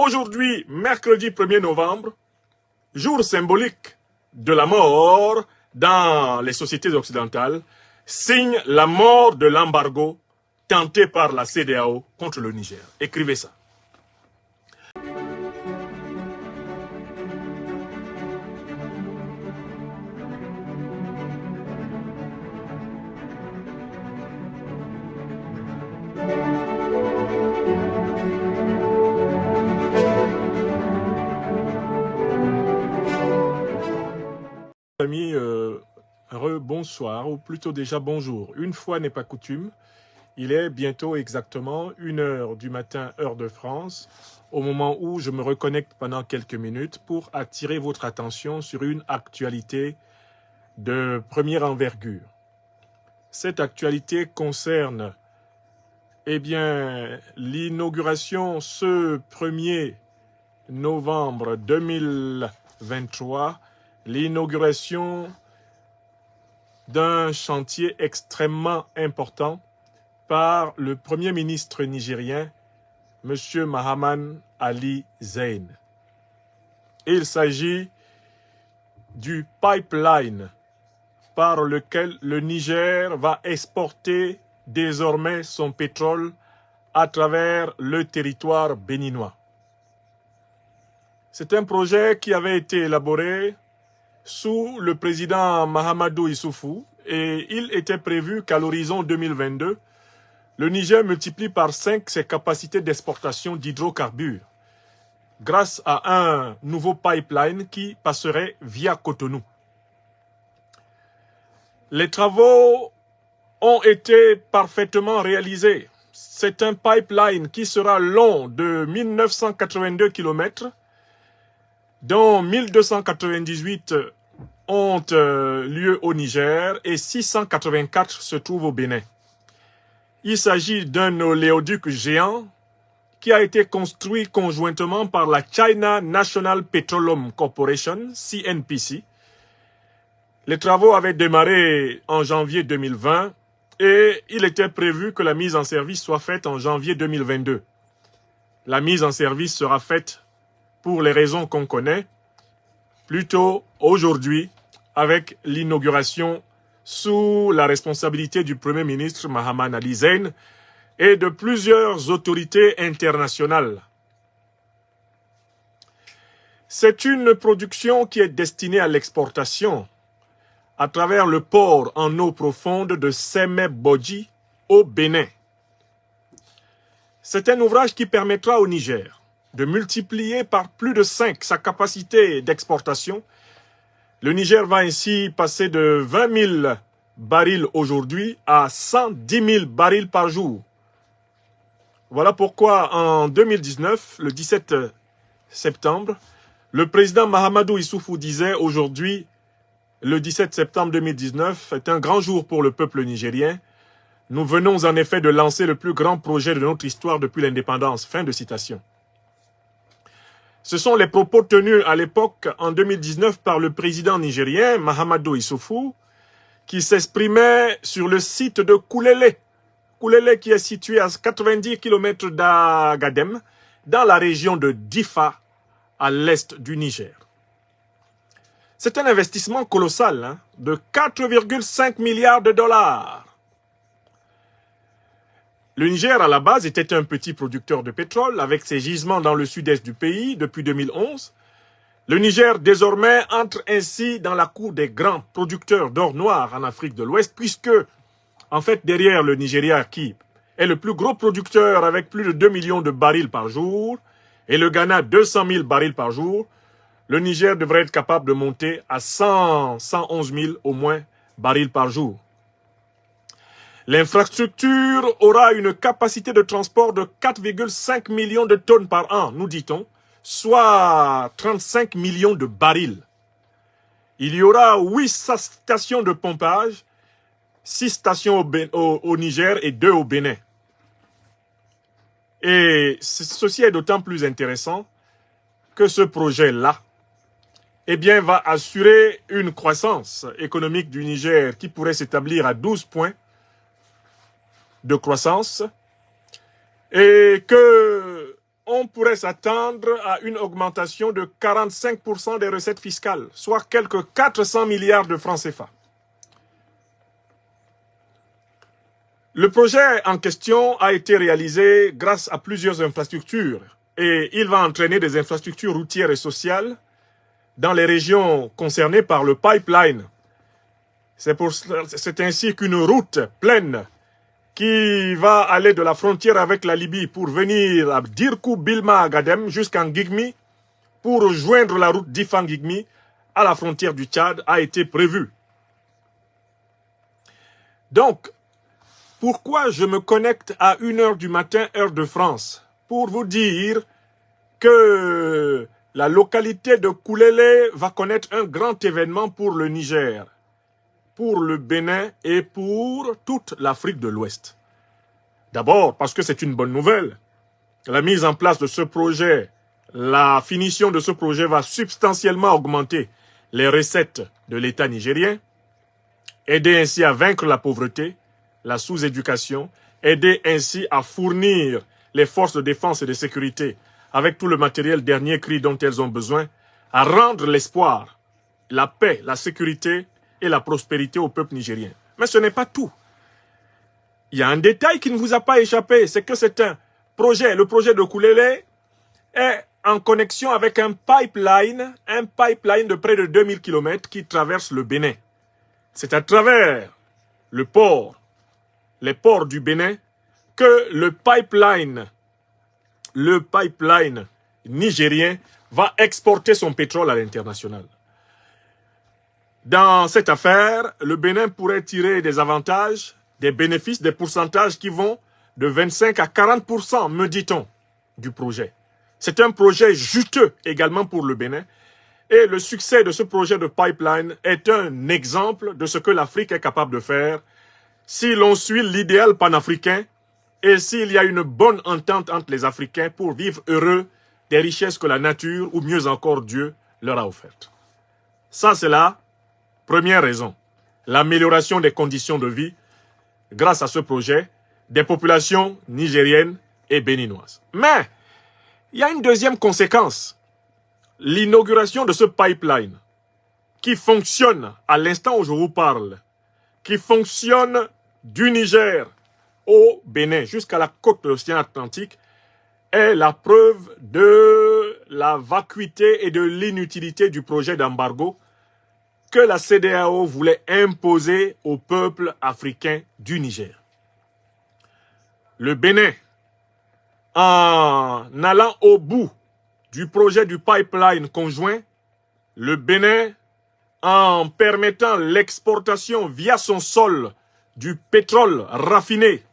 Aujourd'hui, mercredi 1er novembre, jour symbolique de la mort dans les sociétés occidentales, signe la mort de l'embargo tenté par la CEDEAO contre le Niger. Écrivez ça. Amis, bonsoir, ou plutôt déjà bonjour. Une fois n'est pas coutume, il est bientôt exactement 1h du matin, heure de France, au moment où je me reconnecte pendant quelques minutes pour attirer votre attention sur une actualité de première envergure. Cette actualité concerne l'inauguration ce 1er novembre 2023, l'inauguration d'un chantier extrêmement important par le Premier ministre nigérien, M. Mahaman Ali Zein. Il s'agit du pipeline par lequel le Niger va exporter désormais son pétrole à travers le territoire béninois. C'est un projet qui avait été élaboré sous le président Mahamadou Issoufou et il était prévu qu'à l'horizon 2022, le Niger multiplie par 5 ses capacités d'exportation d'hydrocarbures grâce à un nouveau pipeline qui passerait via Cotonou. Les travaux ont été parfaitement réalisés. C'est un pipeline qui sera long de 1982 km, dont 1298 ont lieu au Niger et 684 se trouvent au Bénin. Il s'agit d'un oléoduc géant qui a été construit conjointement par la China National Petroleum Corporation, CNPC. Les travaux avaient démarré en janvier 2020 et il était prévu que la mise en service soit faite en janvier 2022. La mise en service sera faite, pour les raisons qu'on connaît, plutôt aujourd'hui avec l'inauguration sous la responsabilité du Premier ministre Mahaman Ali Zein et de plusieurs autorités internationales. C'est une production qui est destinée à l'exportation à travers le port en eau profonde de Sémé-Bodji au Bénin. C'est un ouvrage qui permettra au Niger de multiplier par plus de 5 sa capacité d'exportation. Le Niger va ainsi passer de 20 000 barils aujourd'hui à 110 000 barils par jour. Voilà pourquoi en 2019, le 17 septembre, le président Mahamadou Issoufou disait aujourd'hui, le 17 septembre 2019, est un grand jour pour le peuple nigérien. Nous venons en effet de lancer le plus grand projet de notre histoire depuis l'indépendance. Fin de citation. Ce sont les propos tenus à l'époque, en 2019, par le président nigérien, Mahamadou Issoufou, qui s'exprimait sur le site de Koulélé. Koulélé qui est situé à 90 km d'Agadem, dans la région de Difa, à l'est du Niger. C'est un investissement colossal, de 4,5 milliards de dollars. Le Niger, à la base, était un petit producteur de pétrole avec ses gisements dans le sud-est du pays depuis 2011. Le Niger, désormais, entre ainsi dans la cour des grands producteurs d'or noir en Afrique de l'Ouest, puisque, en fait, derrière le Nigeria, qui est le plus gros producteur avec plus de 2 millions de barils par jour, et le Ghana, 200 000 barils par jour, le Niger devrait être capable de monter à 111 000 au moins barils par jour. L'infrastructure aura une capacité de transport de 4,5 millions de tonnes par an, nous dit-on, soit 35 millions de barils. Il y aura 8 stations de pompage, 6 stations au Niger et 2 au Bénin. Et ceci est d'autant plus intéressant que ce projet-là va assurer une croissance économique du Niger qui pourrait s'établir à 12 points de croissance et que on pourrait s'attendre à une augmentation de 45% des recettes fiscales, soit quelques 400 milliards de francs CFA. Le projet en question a été réalisé grâce à plusieurs infrastructures et il va entraîner des infrastructures routières et sociales dans les régions concernées par le pipeline. C'est ainsi qu'une route pleine qui va aller de la frontière avec la Libye pour venir à Dirkou, Bilma, Agadem jusqu'en Gigmi pour rejoindre la route d'Ifan-Gigmi à la frontière du Tchad a été prévue. Donc, pourquoi je me connecte à 1h du matin, heure de France? Pour vous dire que la localité de Koulélé va connaître un grand événement pour le Niger, pour le Bénin et pour toute l'Afrique de l'Ouest. D'abord, parce que c'est une bonne nouvelle. La mise en place de ce projet, la finition de ce projet va substantiellement augmenter les recettes de l'État nigérien, aider ainsi à vaincre la pauvreté, la sous-éducation, aider ainsi à fournir les forces de défense et de sécurité avec tout le matériel dernier cri dont elles ont besoin, à rendre l'espoir, la paix, la sécurité et la prospérité au peuple nigérien. Mais ce n'est pas tout. Il y a un détail qui ne vous a pas échappé, c'est que c'est un projet, le projet de Koulélé est en connexion avec un pipeline de près de 2000 km qui traverse le Bénin. C'est à travers le port, les ports du Bénin, que le pipeline nigérien va exporter son pétrole à l'international. Dans cette affaire, le Bénin pourrait tirer des avantages, des bénéfices, des pourcentages qui vont de 25 à 40%, me dit-on, du projet. C'est un projet juteux également pour le Bénin. Et le succès de ce projet de pipeline est un exemple de ce que l'Afrique est capable de faire si l'on suit l'idéal panafricain et s'il y a une bonne entente entre les Africains pour vivre heureux des richesses que la nature, ou mieux encore Dieu, leur a offertes. Ça, c'est la première raison. L'amélioration des conditions de vie grâce à ce projet des populations nigériennes et béninoises. Mais il y a une deuxième conséquence. L'inauguration de ce pipeline qui fonctionne à l'instant où je vous parle, qui fonctionne du Niger au Bénin jusqu'à la côte de l'océan Atlantique, est la preuve de la vacuité et de l'inutilité du projet d'embargo que la CEDEAO voulait imposer au peuple africain du Niger. Le Bénin, en allant au bout du projet du pipeline conjoint, le Bénin, en permettant l'exportation via son sol du pétrole raffiné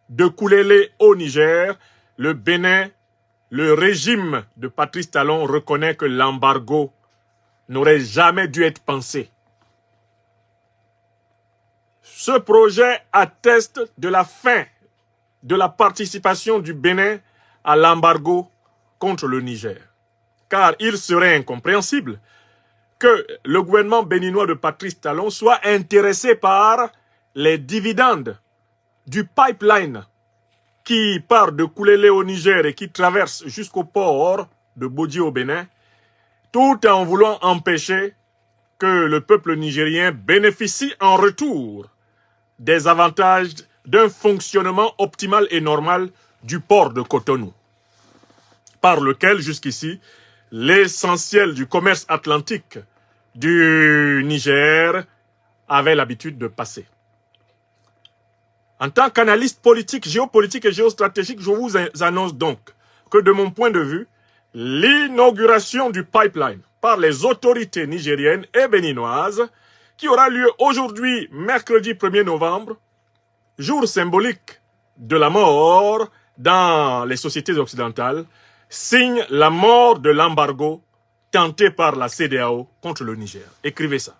de Koulélé au Niger, le Bénin, le régime de Patrice Talon reconnaît que l'embargo n'aurait jamais dû être pensé. Ce projet atteste de la fin de la participation du Bénin à l'embargo contre le Niger. Car il serait incompréhensible que le gouvernement béninois de Patrice Talon soit intéressé par les dividendes du pipeline qui part de Koulélé au Niger et qui traverse jusqu'au port de Bodji au Bénin, tout en voulant empêcher que le peuple nigérien bénéficie en retour des avantages d'un fonctionnement optimal et normal du port de Cotonou, par lequel, jusqu'ici, l'essentiel du commerce atlantique du Niger avait l'habitude de passer. En tant qu'analyste politique, géopolitique et géostratégique, je vous annonce donc que de mon point de vue, l'inauguration du pipeline par les autorités nigériennes et béninoises, qui aura lieu aujourd'hui, mercredi 1er novembre, jour symbolique de la mort dans les sociétés occidentales, signe la mort de l'embargo tenté par la CEDEAO contre le Niger. Écrivez ça.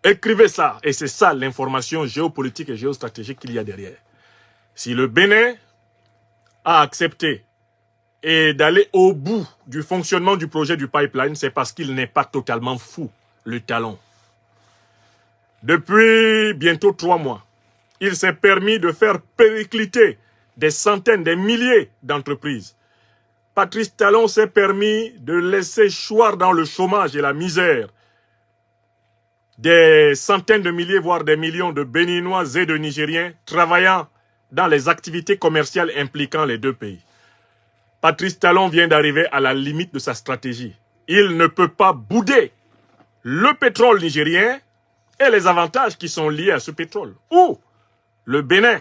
Écrivez ça, et c'est ça l'information géopolitique et géostratégique qu'il y a derrière. Si le Bénin a accepté et d'aller au bout du fonctionnement du projet du pipeline, c'est parce qu'il n'est pas totalement fou, le Talon. Depuis bientôt 3 mois, il s'est permis de faire péricliter des centaines, des milliers d'entreprises. Patrice Talon s'est permis de laisser choir dans le chômage et la misère des centaines de milliers, voire des millions de Béninois et de Nigériens travaillant dans les activités commerciales impliquant les deux pays. Patrice Talon vient d'arriver à la limite de sa stratégie. Il ne peut pas bouder le pétrole nigérien et les avantages qui sont liés à ce pétrole. Ou le Bénin,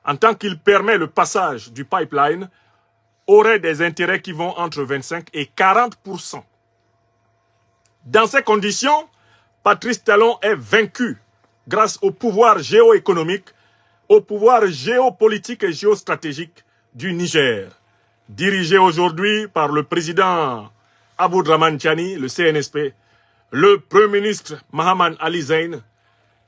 en tant qu'il permet le passage du pipeline, aurait des intérêts qui vont entre 25 et 40%. Dans ces conditions, Patrice Talon est vaincu grâce au pouvoir géoéconomique, au pouvoir géopolitique et géostratégique du Niger, dirigé aujourd'hui par le président Aboudraman Tiani, le CNSP, le Premier ministre Mahaman Ali Zein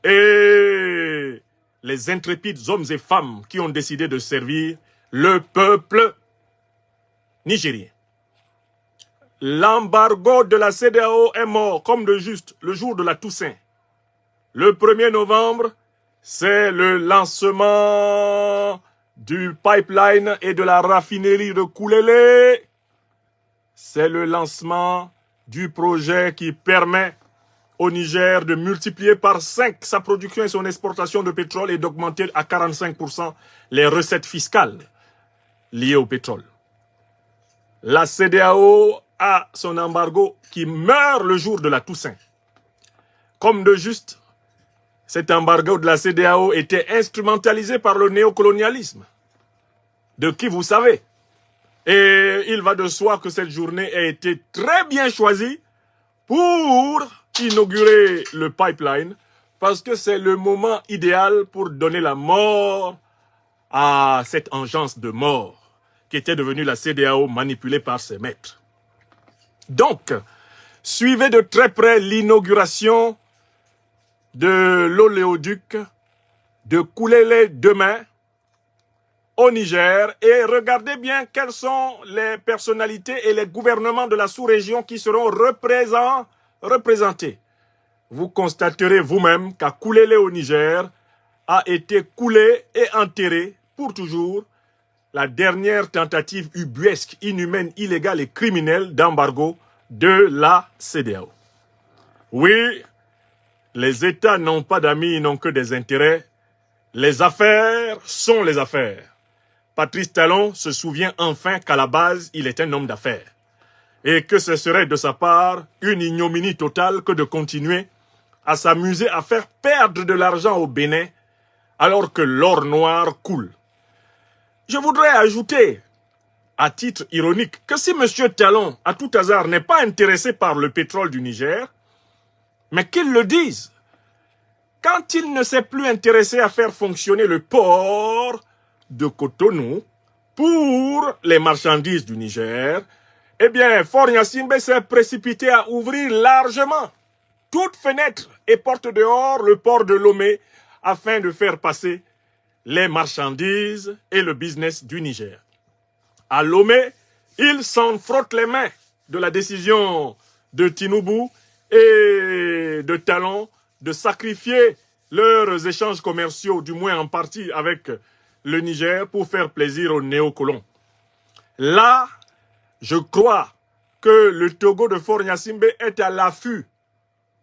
et les intrépides hommes et femmes qui ont décidé de servir le peuple nigérien. L'embargo de la CEDEAO est mort comme de juste le jour de la Toussaint. Le 1er novembre, c'est le lancement du pipeline et de la raffinerie de Koulélé. C'est le lancement du projet qui permet au Niger de multiplier par 5 sa production et son exportation de pétrole et d'augmenter à 45% les recettes fiscales liées au pétrole. La CEDEAO a son embargo qui meurt le jour de la Toussaint. Comme de juste, cet embargo de la CEDEAO était instrumentalisé par le néocolonialisme, de qui vous savez. Et il va de soi que cette journée a été très bien choisie pour inaugurer le pipeline, parce que c'est le moment idéal pour donner la mort à cette engeance de mort qui était devenue la CEDEAO manipulée par ses maîtres. Donc, suivez de très près l'inauguration de l'oléoduc de Koulélé demain au Niger et regardez bien quelles sont les personnalités et les gouvernements de la sous-région qui seront représentés. Vous constaterez vous-même qu'à Koulélé au Niger a été coulé et enterré pour toujours la dernière tentative ubuesque, inhumaine, illégale et criminelle d'embargo de la CEDEAO. Oui, les États n'ont pas d'amis, ils n'ont que des intérêts. Les affaires sont les affaires. Patrice Talon se souvient enfin qu'à la base, il est un homme d'affaires. Et que ce serait de sa part une ignominie totale que de continuer à s'amuser à faire perdre de l'argent au Bénin alors que l'or noir coule. Je voudrais ajouter, à titre ironique, que si M. Talon, à tout hasard, n'est pas intéressé par le pétrole du Niger, mais qu'il le dise. Quand il ne s'est plus intéressé à faire fonctionner le port de Cotonou pour les marchandises du Niger, eh bien, Faure Gnassingbé s'est précipité à ouvrir largement toutes fenêtres et portes dehors le port de Lomé afin de faire passer les marchandises et le business du Niger. À Lomé, il s'en frotte les mains de la décision de Tinubu et de Talon de sacrifier leurs échanges commerciaux, du moins en partie avec le Niger, pour faire plaisir aux néocolons. Là, je crois que le Togo de Faure Gnassingbé est à l'affût.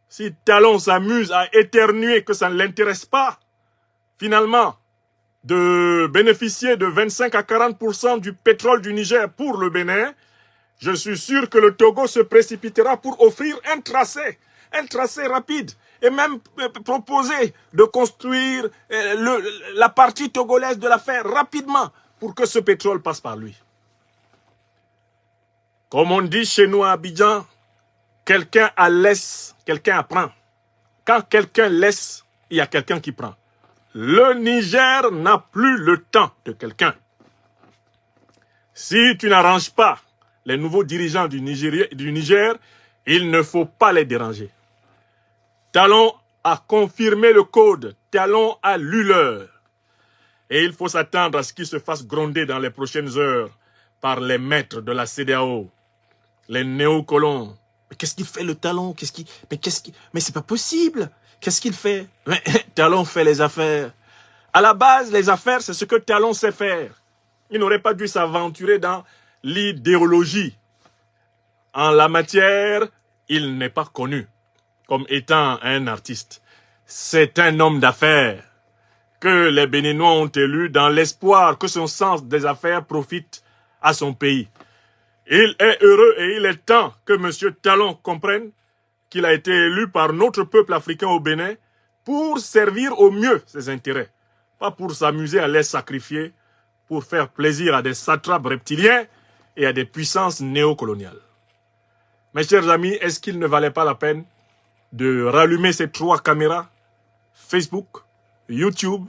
Si Talon s'amuse à éternuer que ça ne l'intéresse pas, finalement, de bénéficier de 25 à 40% du pétrole du Niger pour le Bénin, je suis sûr que le Togo se précipitera pour offrir un tracé rapide, et même proposer de construire la partie togolaise de l'affaire rapidement pour que ce pétrole passe par lui. Comme on dit chez nous à Abidjan, quelqu'un laisse, quelqu'un apprend. Quand quelqu'un laisse, il y a quelqu'un qui prend. Le Niger n'a plus le temps de quelqu'un. Si tu n'arranges pas les nouveaux dirigeants du Niger, il ne faut pas les déranger. Talon a confirmé le code, Talon a lu l'heure. Et il faut s'attendre à ce qu'il se fasse gronder dans les prochaines heures par les maîtres de la CEDEAO, les néocolons. Mais qu'est-ce qu'il fait le Talon? Mais c'est pas possible. Qu'est-ce qu'il fait? Mais Talon fait les affaires. À la base, les affaires, c'est ce que Talon sait faire. Il n'aurait pas dû s'aventurer dans l'idéologie. En la matière, il n'est pas connu comme étant un artiste. C'est un homme d'affaires que les Béninois ont élu dans l'espoir que son sens des affaires profite à son pays. Il est heureux et il est temps que M. Talon comprenne qu'il a été élu par notre peuple africain au Bénin pour servir au mieux ses intérêts, pas pour s'amuser à les sacrifier, pour faire plaisir à des satrapes reptiliens et à des puissances néocoloniales. Mes chers amis, est-ce qu'il ne valait pas la peine de rallumer ces 3 caméras, Facebook, YouTube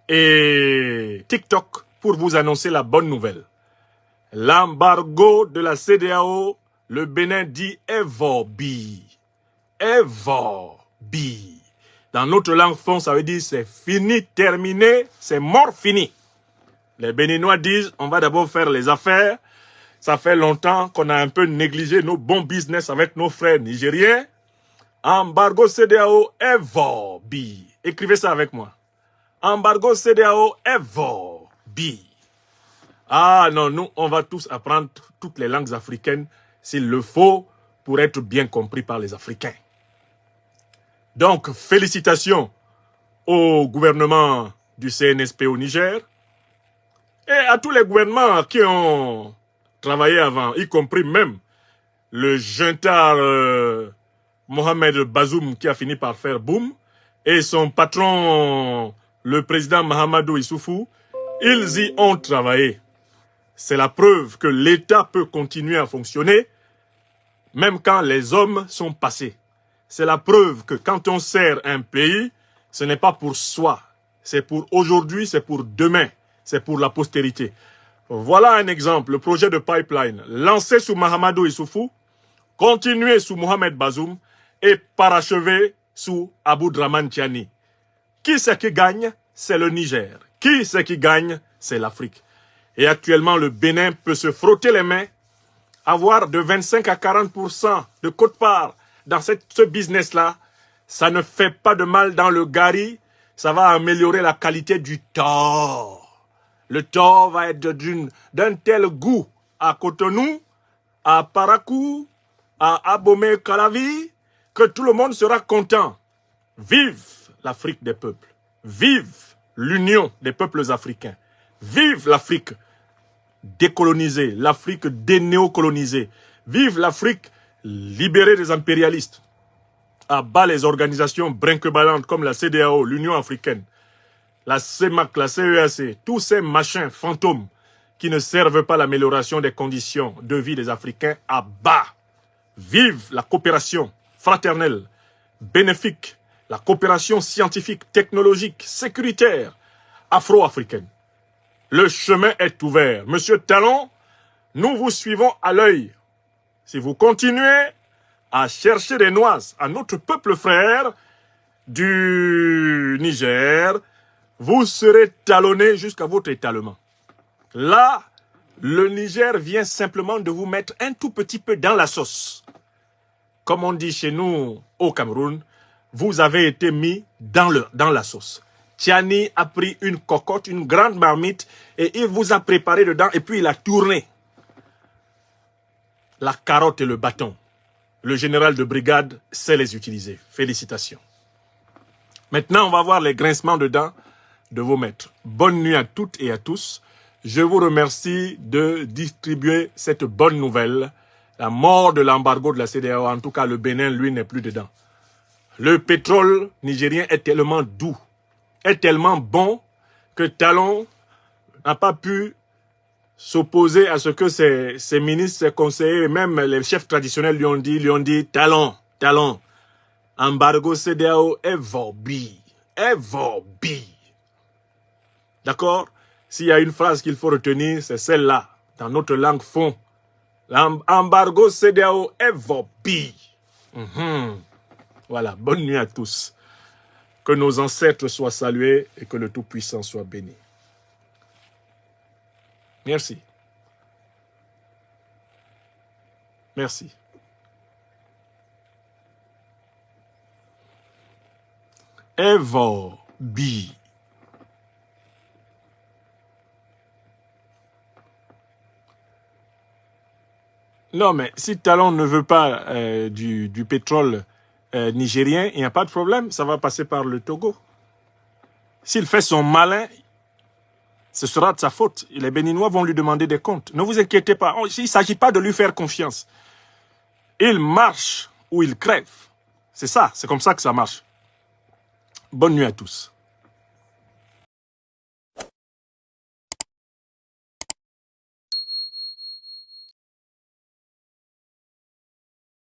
et TikTok, pour vous annoncer la bonne nouvelle? L'embargo de la CEDEAO, le Bénin dit Evobi. Evobi. Dans notre langue fond, ça veut dire c'est fini, terminé, c'est mort, fini. Les Béninois disent on va d'abord faire les affaires. Ça fait longtemps qu'on a un peu négligé nos bons business avec nos frères nigériens. Embargo CEDEAO Evobi. Écrivez ça avec moi. Embargo CEDEAO Evobi. Ah non, nous, on va tous apprendre toutes les langues africaines s'il le faut pour être bien compris par les Africains. Donc, félicitations au gouvernement du CNSP au Niger et à tous les gouvernements qui ont travaillé avant, y compris même le junta Mohamed Bazoum qui a fini par faire boum et son patron, le président Mahamadou Issoufou, ils y ont travaillé. C'est la preuve que l'État peut continuer à fonctionner même quand les hommes sont passés. C'est la preuve que quand on sert un pays, ce n'est pas pour soi. C'est pour aujourd'hui, c'est pour demain, c'est pour la postérité. Voilà un exemple, le projet de pipeline lancé sous Mahamadou Issoufou, continué sous Mohamed Bazoum et parachevé sous Aboudraman Tiani. Qui c'est qui gagne? C'est le Niger. Qui c'est qui gagne? C'est l'Afrique. Et actuellement, le Bénin peut se frotter les mains, avoir de 25 à 40% de quote-part dans ce business-là. Ça ne fait pas de mal dans le gari. Ça va améliorer la qualité du thor. Le thor va être d'un tel goût à Cotonou, à Parakou, à Abomey-Calavi, que tout le monde sera content. Vive l'Afrique des peuples. Vive l'union des peuples africains. Vive l'Afrique décolonisée, l'Afrique dénéocolonisée. Vive l'Afrique libérée des impérialistes. À bas les organisations brinqueballantes comme la CEDEAO, l'Union africaine, la CEMAC, la CEAC, tous ces machins fantômes qui ne servent pas à l'amélioration des conditions de vie des Africains, à bas. Vive la coopération fraternelle, bénéfique, la coopération scientifique, technologique, sécuritaire, afro-africaine. Le chemin est ouvert. Monsieur Talon, nous vous suivons à l'œil. Si vous continuez à chercher des noises à notre peuple frère du Niger, vous serez talonné jusqu'à votre étalement. Là, le Niger vient simplement de vous mettre un tout petit peu dans la sauce. Comme on dit chez nous au Cameroun, vous avez été mis dans la sauce. Tiani a pris une cocotte, une grande marmite, et il vous a préparé dedans, et puis il a tourné la carotte et le bâton. Le général de brigade sait les utiliser. Félicitations. Maintenant, on va voir les grincements de dents de vos maîtres. Bonne nuit à toutes et à tous. Je vous remercie de distribuer cette bonne nouvelle. La mort de l'embargo de la CEDEAO, en tout cas le Bénin, lui, n'est plus dedans. Le pétrole nigérien est tellement doux, est tellement bon, que Talon n'a pas pu s'opposer à ce que ses ministres, ses conseillers, et même les chefs traditionnels lui ont dit, Talon, embargo CEDEAO Evobi. D'accord? S'il y a une phrase qu'il faut retenir, c'est celle-là, dans notre langue fond. L'embargo CEDEAO Evobi. Voilà, bonne nuit à tous. Que nos ancêtres soient salués et que le Tout-Puissant soit béni. Merci. Merci. Evobi. Non, mais si Talon ne veut pas du pétrole nigérien, il n'y a pas de problème, ça va passer par le Togo. S'il fait son malin, ce sera de sa faute. Les Béninois vont lui demander des comptes. Ne vous inquiétez pas, il ne s'agit pas de lui faire confiance. Il marche ou il crève. C'est ça, c'est comme ça que ça marche. Bonne nuit à tous.